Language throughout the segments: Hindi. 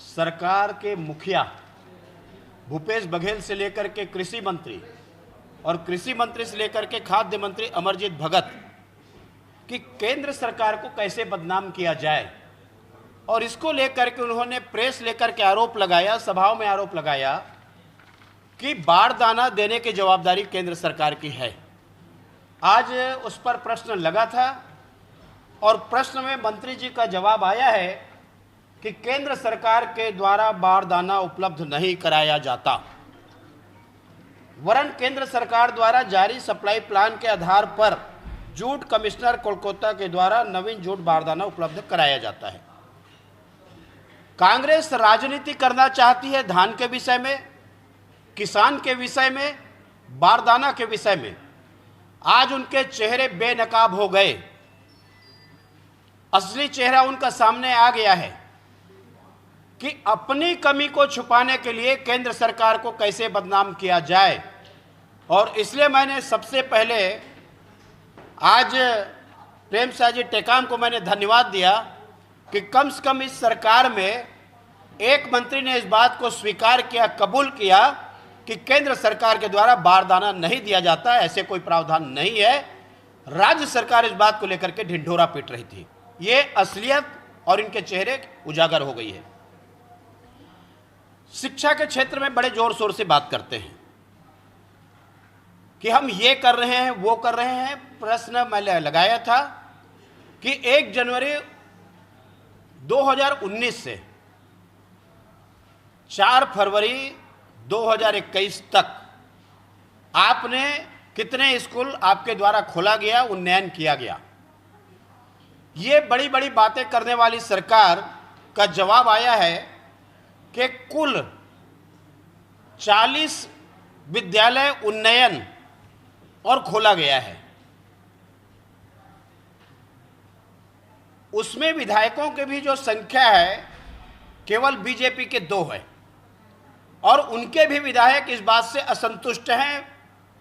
सरकार के मुखिया भूपेश बघेल से लेकर के कृषि मंत्री और कृषि मंत्री से लेकर के खाद्य मंत्री अमरजीत भगत कि केंद्र सरकार को कैसे बदनाम किया जाए, और इसको लेकर के उन्होंने प्रेस लेकर के आरोप लगाया, सभाओं में आरोप लगाया कि बारदाना देने की जवाबदारी केंद्र सरकार की है। आज उस पर प्रश्न लगा था और प्रश्न में मंत्री जी का जवाब आया है कि केंद्र सरकार के द्वारा बारदाना उपलब्ध नहीं कराया जाता, वरन केंद्र सरकार द्वारा जारी सप्लाई प्लान के आधार पर जूट कमिश्नर कोलकाता के द्वारा नवीन जूट बारदाना उपलब्ध कराया जाता है। कांग्रेस राजनीति करना चाहती है धान के विषय में, किसान के विषय में, बारदाना के विषय में। आज उनके चेहरे बेनकाब हो गए, असली चेहरा उनका सामने आ गया है कि अपनी कमी को छुपाने के लिए केंद्र सरकार को कैसे बदनाम किया जाए। और इसलिए मैंने सबसे पहले आज प्रेमसाह जी टेकाम को मैंने धन्यवाद दिया कि कम से कम इस सरकार में एक मंत्री ने इस बात को स्वीकार किया, कबूल किया कि केंद्र सरकार के द्वारा बारदाना नहीं दिया जाता, ऐसे कोई प्रावधान नहीं है। राज्य सरकार इस बात को लेकर के ढिंढोरा पीट रही थी। ये असलियत और इनके चेहरे उजागर हो गई है। शिक्षा के क्षेत्र में बड़े जोर शोर से बात करते हैं कि हम ये कर रहे हैं, वो कर रहे हैं। प्रश्न मैंने लगाया था कि 1 जनवरी 2019 से 4 फरवरी 2021 तक आपने कितने स्कूल आपके द्वारा खोला गया, उन्नयन किया गया। ये बड़ी बड़ी बातें करने वाली सरकार का जवाब आया है कि कुल 40 विद्यालय उन्नयन और खोला गया है। उसमें विधायकों की भी जो संख्या है केवल बीजेपी के 2 है, और उनके भी विधायक इस बात से असंतुष्ट हैं,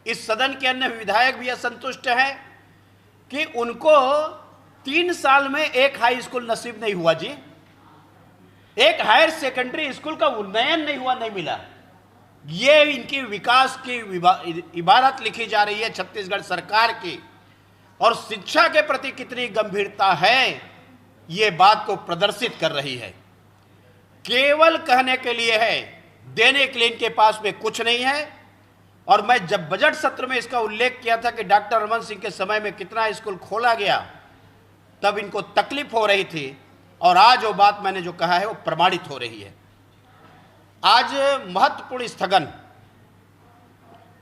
इस सदन के अन्य विधायक भी असंतुष्ट हैं कि उनको 3 साल में एक हाई स्कूल नसीब नहीं हुआ जी, एक हायर सेकेंडरी स्कूल का उन्नयन नहीं हुआ, नहीं मिला। ये इनकी विकास की इबारत लिखी जा रही है छत्तीसगढ़ सरकार की, और शिक्षा के प्रति कितनी गंभीरता है ये बात को प्रदर्शित कर रही है। केवल कहने के लिए है, देने के लिए इनके पास में कुछ नहीं है। और मैं जब बजट सत्र में इसका उल्लेख किया था कि डॉक्टर रमन सिंह के समय में कितना स्कूल खोला गया, तब इनको तकलीफ हो रही थी, और आज वो बात मैंने जो कहा है वो प्रमाणित हो रही है। आज महत्वपूर्ण स्थगन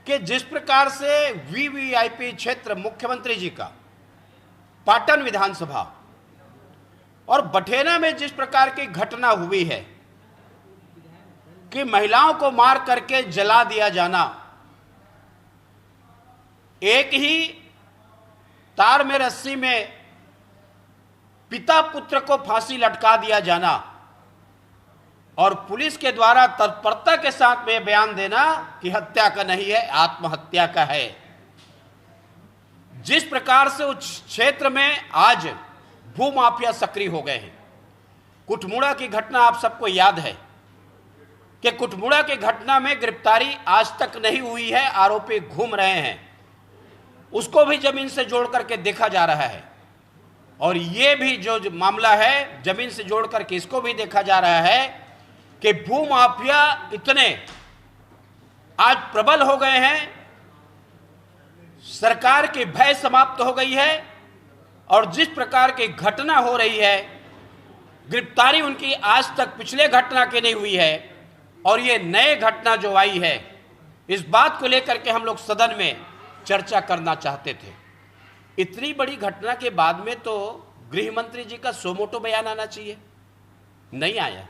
कि जिस प्रकार से वीवीआईपी क्षेत्र मुख्यमंत्री जी का पाटन विधानसभा और बठेना में जिस प्रकार की घटना हुई है कि महिलाओं को मार करके जला दिया जाना, एक ही तार में रस्सी में पिता पुत्र को फांसी लटका दिया जाना, और पुलिस के द्वारा तत्परता के साथ में बयान देना कि हत्या का नहीं है, आत्महत्या का है। जिस प्रकार से उस क्षेत्र में आज भूमाफिया सक्रिय हो गए हैं। कुटमुड़ा की घटना आप सबको याद है कि कुटमुड़ा की घटना में गिरफ्तारी आज तक नहीं हुई है, आरोपी घूम रहे हैं, उसको भी जमीन से जोड़ करके देखा जा रहा है। और ये भी जो मामला है जमीन से जोड़ करके इसको भी देखा जा रहा है कि भूमाफिया इतने आज प्रबल हो गए हैं, सरकार की भय समाप्त हो गई है, और जिस प्रकार की घटना हो रही है, गिरफ्तारी उनकी आज तक पिछले घटना की नहीं हुई है, और ये नए घटना जो आई है, इस बात को लेकर के हम लोग सदन में चर्चा करना चाहते थे। इतनी बड़ी घटना के बाद में तो गृह मंत्री जी का सोमोटो बयान आना चाहिए, नहीं आया।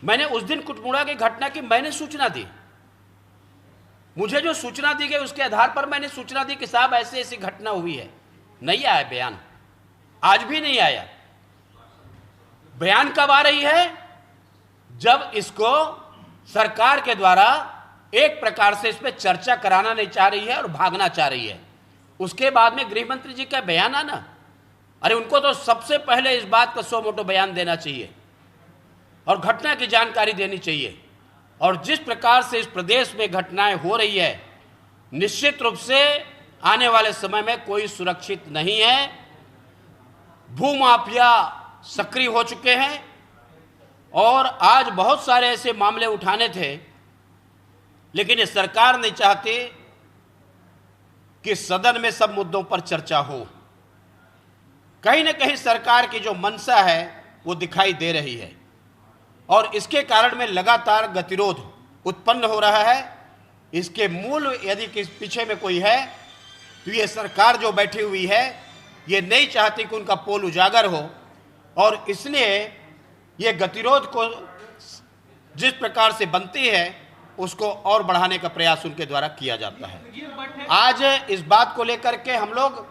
मैंने उस दिन कुटमुड़ा की घटना की मैंने सूचना दी, मुझे जो सूचना दी गई उसके आधार पर मैंने सूचना दी कि साहब ऐसी ऐसी घटना हुई है, नहीं आया बयान, आज भी नहीं आया। बयान कब आ रही है? जब इसको सरकार के द्वारा एक प्रकार से इस पर चर्चा कराना नहीं चाह रही है और भागना चाह रही है, उसके बाद में गृह मंत्री जी का बयान आना। अरे उनको तो सबसे पहले इस बात का सो मोटो बयान देना चाहिए और घटना की जानकारी देनी चाहिए। और जिस प्रकार से इस प्रदेश में घटनाएं हो रही है, निश्चित रूप से आने वाले समय में कोई सुरक्षित नहीं है। भूमाफिया सक्रिय हो चुके हैं और आज बहुत सारे ऐसे मामले उठाने थे, लेकिन ये सरकार नहीं चाहती कि सदन में सब मुद्दों पर चर्चा हो। कहीं न कहीं सरकार की जो मंशा है वो दिखाई दे रही है और इसके कारण में लगातार गतिरोध उत्पन्न हो रहा है। इसके मूल यदि किस पीछे में कोई है तो ये सरकार जो बैठी हुई है, ये नहीं चाहती कि उनका पोल उजागर हो और इसलिए ये गतिरोध को जिस प्रकार से बनती है उसको और बढ़ाने का प्रयास उनके द्वारा किया जाता है। आज इस बात को लेकर के हम लोग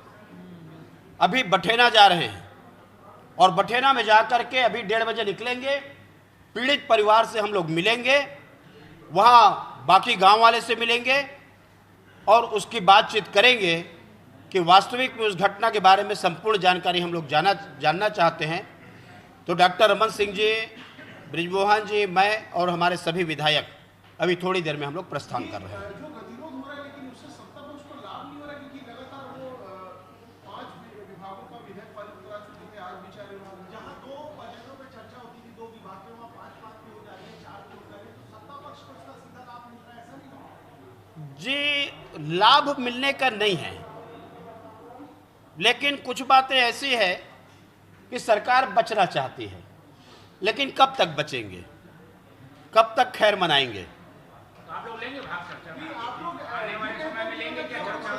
अभी बठेना जा रहे हैं और बठेना में जाकर के अभी 1:30 बजे निकलेंगे। पीड़ित परिवार से हम लोग मिलेंगे, वहाँ बाकी गांव वाले से मिलेंगे और उसकी बातचीत करेंगे कि वास्तविक में उस घटना के बारे में संपूर्ण जानकारी हम लोग जानना चाहते हैं। तो डॉक्टर रमन सिंह जी, बृजमोहन जी, मैं और हमारे सभी विधायक अभी थोड़ी देर में हम लोग प्रस्थान कर रहे हैं। जो गतिरोध हो रहा है लेकिन उससे सत्ता पक्ष को लाभ नहीं हो रहा है, क्योंकि लगातार वो 5 विभागों का विधेयक पारित करा चुके थे। आज विचार जहाँ 2 बजटों पर चर्चा होती थी, 2 विभाग में वहाँ 5 पे हो जा रही है, 4 पे हो जा रही है, तो सत्ता पक्ष को इसका सीधा लाभ मिल रहा है, ऐसा नहीं होगा? जी, लाभ मिलने का नहीं है, लेकिन कुछ बातें ऐसी है कि सरकार बचना चाहती है, लेकिन कब तक बचेंगे, कब तक खैर मनाएंगे? आप लोग लेंगे भाग चर्चा में? आप लोग आने वाले समय में लेंगे क्या चर्चा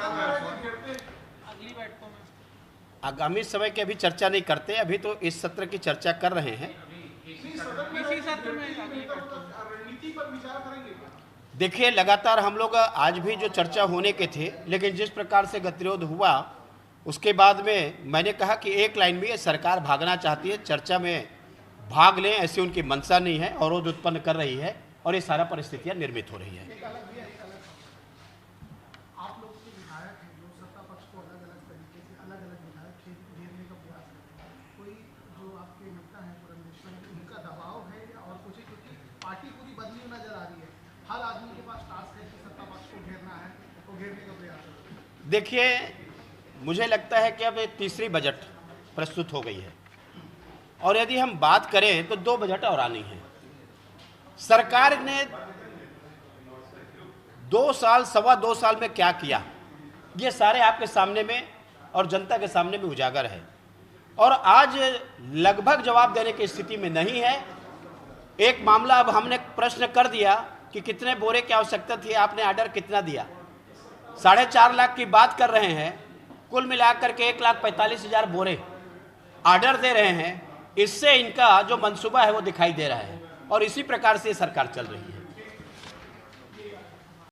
अगली बैठकों में? आगामी समय की अभी चर्चा नहीं करते, अभी तो इस सत्र की चर्चा कर रहे हैं। इसी सत्र में रणनीति पर विचार करेंगे क्या? देखिए, लगातार हम लोग आज भी जो चर्चा होने के थे, लेकिन जिस प्रकार से गतिरोध हुआ उसके बाद में मैंने कहा कि एक लाइन में ये सरकार भागना चाहती है, चर्चा में भाग लें ऐसी उनकी मंशा नहीं है, अवरोध उत्पन्न कर रही है और ये सारा परिस्थितियां निर्मित हो रही है। आप लोग के विधायक हैं जो सत्ता पक्ष को अलग अलग तरीके से अलग अलग विधायक घेरने का प्रयास करते हैं, कोई जो आपके नेता हैं पुरंदेश्वर, उनका दबाव है या और कुछ है? क्योंकि पार्टी पूरी बदली हुई नजर आ रही है, हर आदमी के पास टास्क है कि सत्ता पक्ष को घेरना है, वो घेरने का प्रयास है। देखिए, मुझे लगता है कि अब तीसरी बजट प्रस्तुत हो गई है और यदि हम बात करें तो 2 बजट और आनी है। सरकार ने 2 साल, 2.25 साल में क्या किया, ये सारे आपके सामने में और जनता के सामने में उजागर है और आज लगभग जवाब देने की स्थिति में नहीं है। एक मामला अब हमने प्रश्न कर दिया कि कितने बोरे की आवश्यकता थी, आपने ऑर्डर कितना दिया, 4.5 लाख की बात कर रहे हैं, कुल मिलाकर के 1,45,000 बोरे ऑर्डर दे रहे हैं। इससे इनका जो मंसूबा है वो दिखाई दे रहा है और इसी प्रकार से सरकार चल रही है।